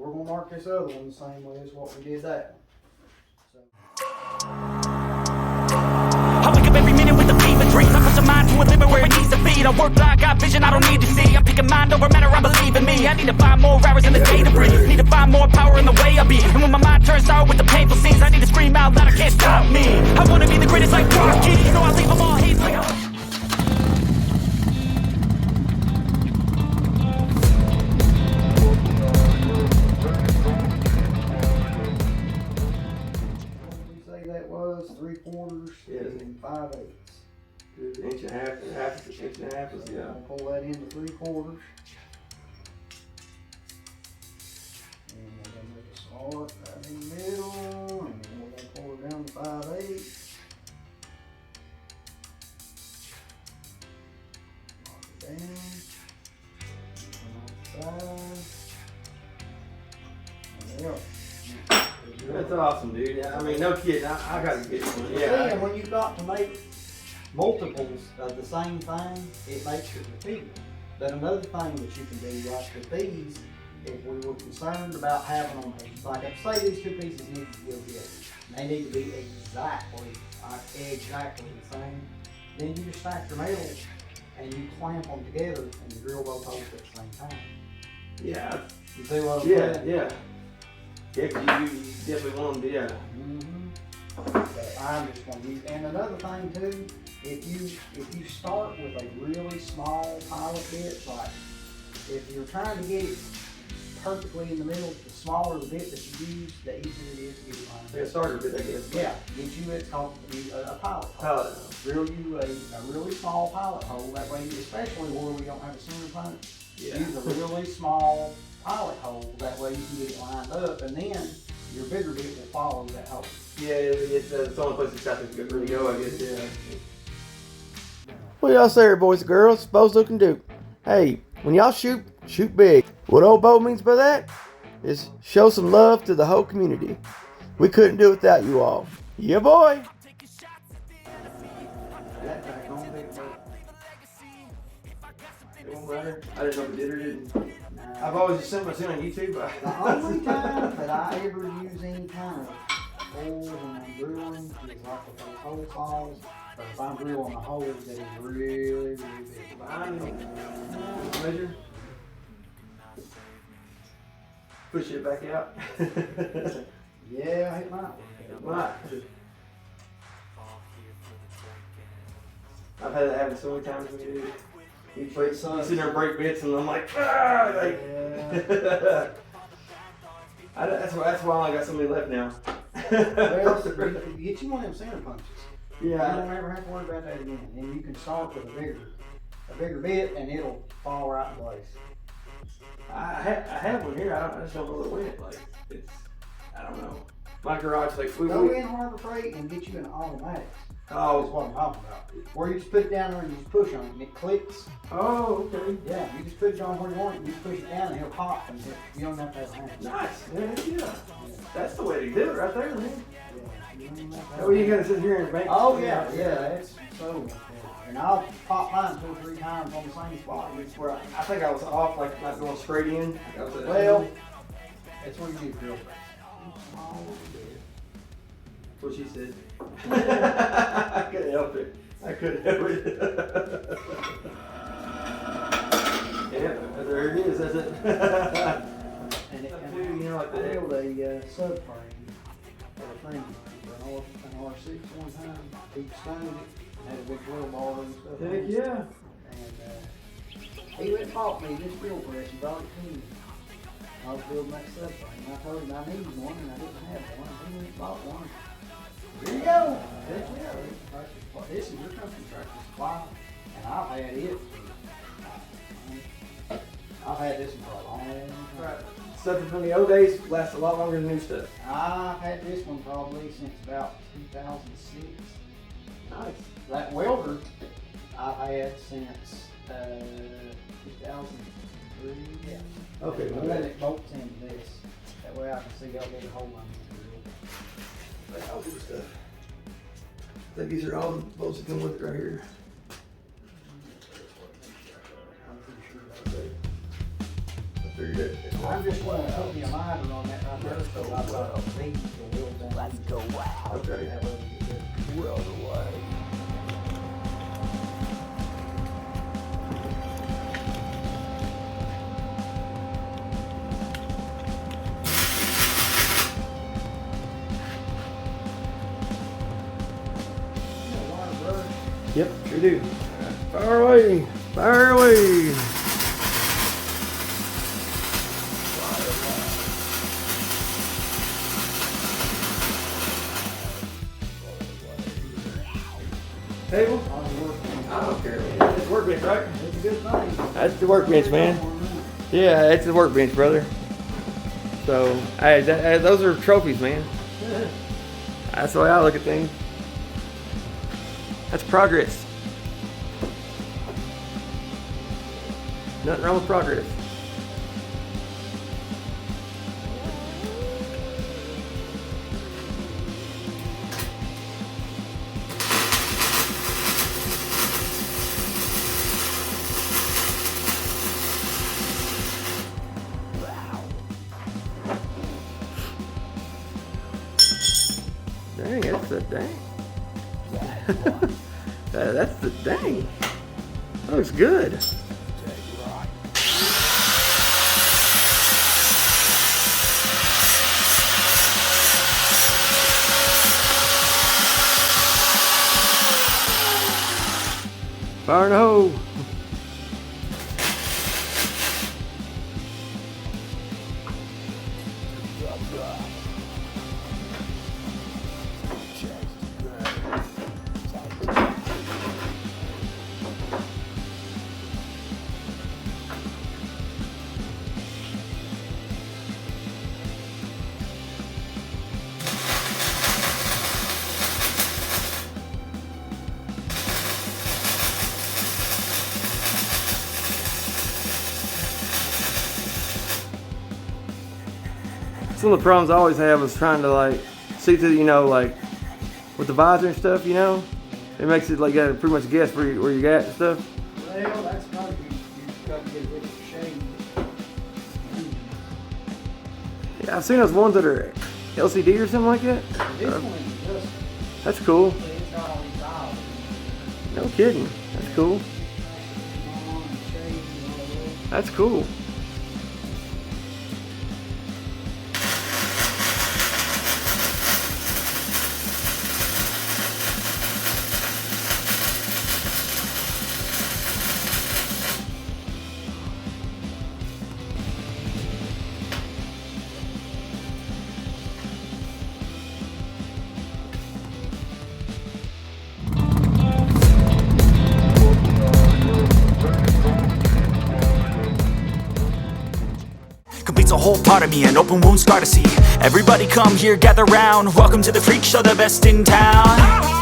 we're gonna mark this other one the same way as what we did that one. I wake up every minute with a fever dream. I put your mind to a limit where it needs to be. I work blind, got vision I don't need to see. I'm picking mind over matter, I believe in me. I need to find more hours in the day to breathe. Need to find more power in the way I be. And when my mind turns sour with the painful scenes, I need to scream out loud, I can't stop me. I wanna be the greatest like Rocky, so I leave them all hates like a... That was 3/4 and 5/8. Good, inch and a half, inch and a half is, yeah. I'll pull that into 3/4. And we're gonna make a slot right in the middle, and then we're gonna pull it down to 5/8. Lock it down. Come on the side. And there. That's awesome, dude. Yeah, I mean, no kidding. I gotta get one. Yeah. See, and when you've got to make multiples of the same thing, it makes it repeatable. But another thing that you can do, like with these, if we were concerned about having them, like if say these two pieces need to go together, they need to be exactly the same, then you just stack your metals and you clamp them together and you drill both holes at the same time. Yeah. You see what I'm saying? Yeah. Yeah, because you definitely want them, yeah. But I'm just going to use, and another thing too, if you start with a really small pilot bit, like if you're trying to get it perfectly in the middle, the smaller the bit that you use, the easier it is to get it lined up. Like a starter bit, I guess. Yeah, get you, it's called a pilot hole. Pilot hole. Drill you a really small pilot hole, that way, especially where we don't have a center punch, use a really small pilot hole, that way you can get it lined up, and then your bigger bit will follow that hole. Yeah, it's the only place it's got to really go, I guess, yeah. What y'all say here, boys and girls? Bo's looking Duke. Hey, when y'all shoot, shoot big. What old Bo means by that is show some love to the whole community. We couldn't do it without you all. Yeah, boy! I didn't know if it did or didn't. I've always just seen myself on YouTube. The only time that I ever use any kind of hole when I'm drilling is like with those hole saws, or if I'm drilling a hole that is really, really big. I know. Measure. Push it back out. Yeah, it might. It might. I've had it happen so many times with you. You sit there and break bits, and I'm like, ah! Like, Yeah. that's why I got so many left now. Well, you get you one of them center punches. Yeah. You don't ever have to worry about that again. And you can start with a bigger bit, and it'll fall right in place. I have one here. I just don't know where it went. Like, I don't know. My garage, like, Go in Harbor Freight and get you an automatic. Oh. That's what I'm talking about. Where you just put it down there and you just push on it and it clicks. Oh, okay. Yeah, you just put it on where you want it, you just push it down and it'll pop and you don't have to have a hand. Nice. Yeah. That's the way to do it right there, man. Yeah. Oh, you gotta sit here and bank. Oh yeah, it's so much better. And I'll pop mine 2 or 3 times on the same spot. It's where I think I was off, like not going straight in. Well, that's where you need drill press. That's what she said. I couldn't help it. I couldn't help it. Yeah, there it is, that's it. And it Dude, you know, like I that. built a subframe for a thing for an R6 one time. He stoned it, had a big drill bar and stuff. Heck yeah. And he went and bought me this drill press and brought it to me. I was building that subframe. I told him I needed one and I didn't have one. He went and bought one. Here you go. Heck yeah. This is your company tractor supply. And I've had it. I've had this one for a long time. Right. Stuff from the old days lasts a lot longer than new stuff. I've had this one probably since about 2006. Nice. That welder I've had since 2003. Yeah. Okay, I'm my letting bad. it bolts into this. That way I can see how big a hole I'm in All good stuff. I think these are all the bolts that come with it right here. I'm pretty sure that's it. I figured it. I'm just gonna put me a miter on that right there, so I've got a bead to weld down. Let's go wow. Okay. That way we get it. Weld away. Yep, sure do. Fire away! Fire away! Table? I don't care, man. It's workbench, right? It's a good thing. That's the workbench, man. Yeah, it's the workbench, brother. So, hey, those are trophies, man. That's the way I look at things. That's progress. Nothing wrong with progress. Dang, that's the dang. That's the dang. That looks good. Fire in the hole. Some of the problems I always have is trying to like see through, you know, like with the visor and stuff, you know. It makes it like you gotta pretty much guess where you're at and stuff. Well, that's gotta be, you've got to get a different shade. Yeah, I've seen those ones that are LCD or something like that. This one is just, That's cool. it's got all these dials. No kidding. That's cool. On and shade and all that. That's cool. Completes a whole part of me, an open wound scar to see. Everybody come here, gather round. Welcome to the freak show, the best in town.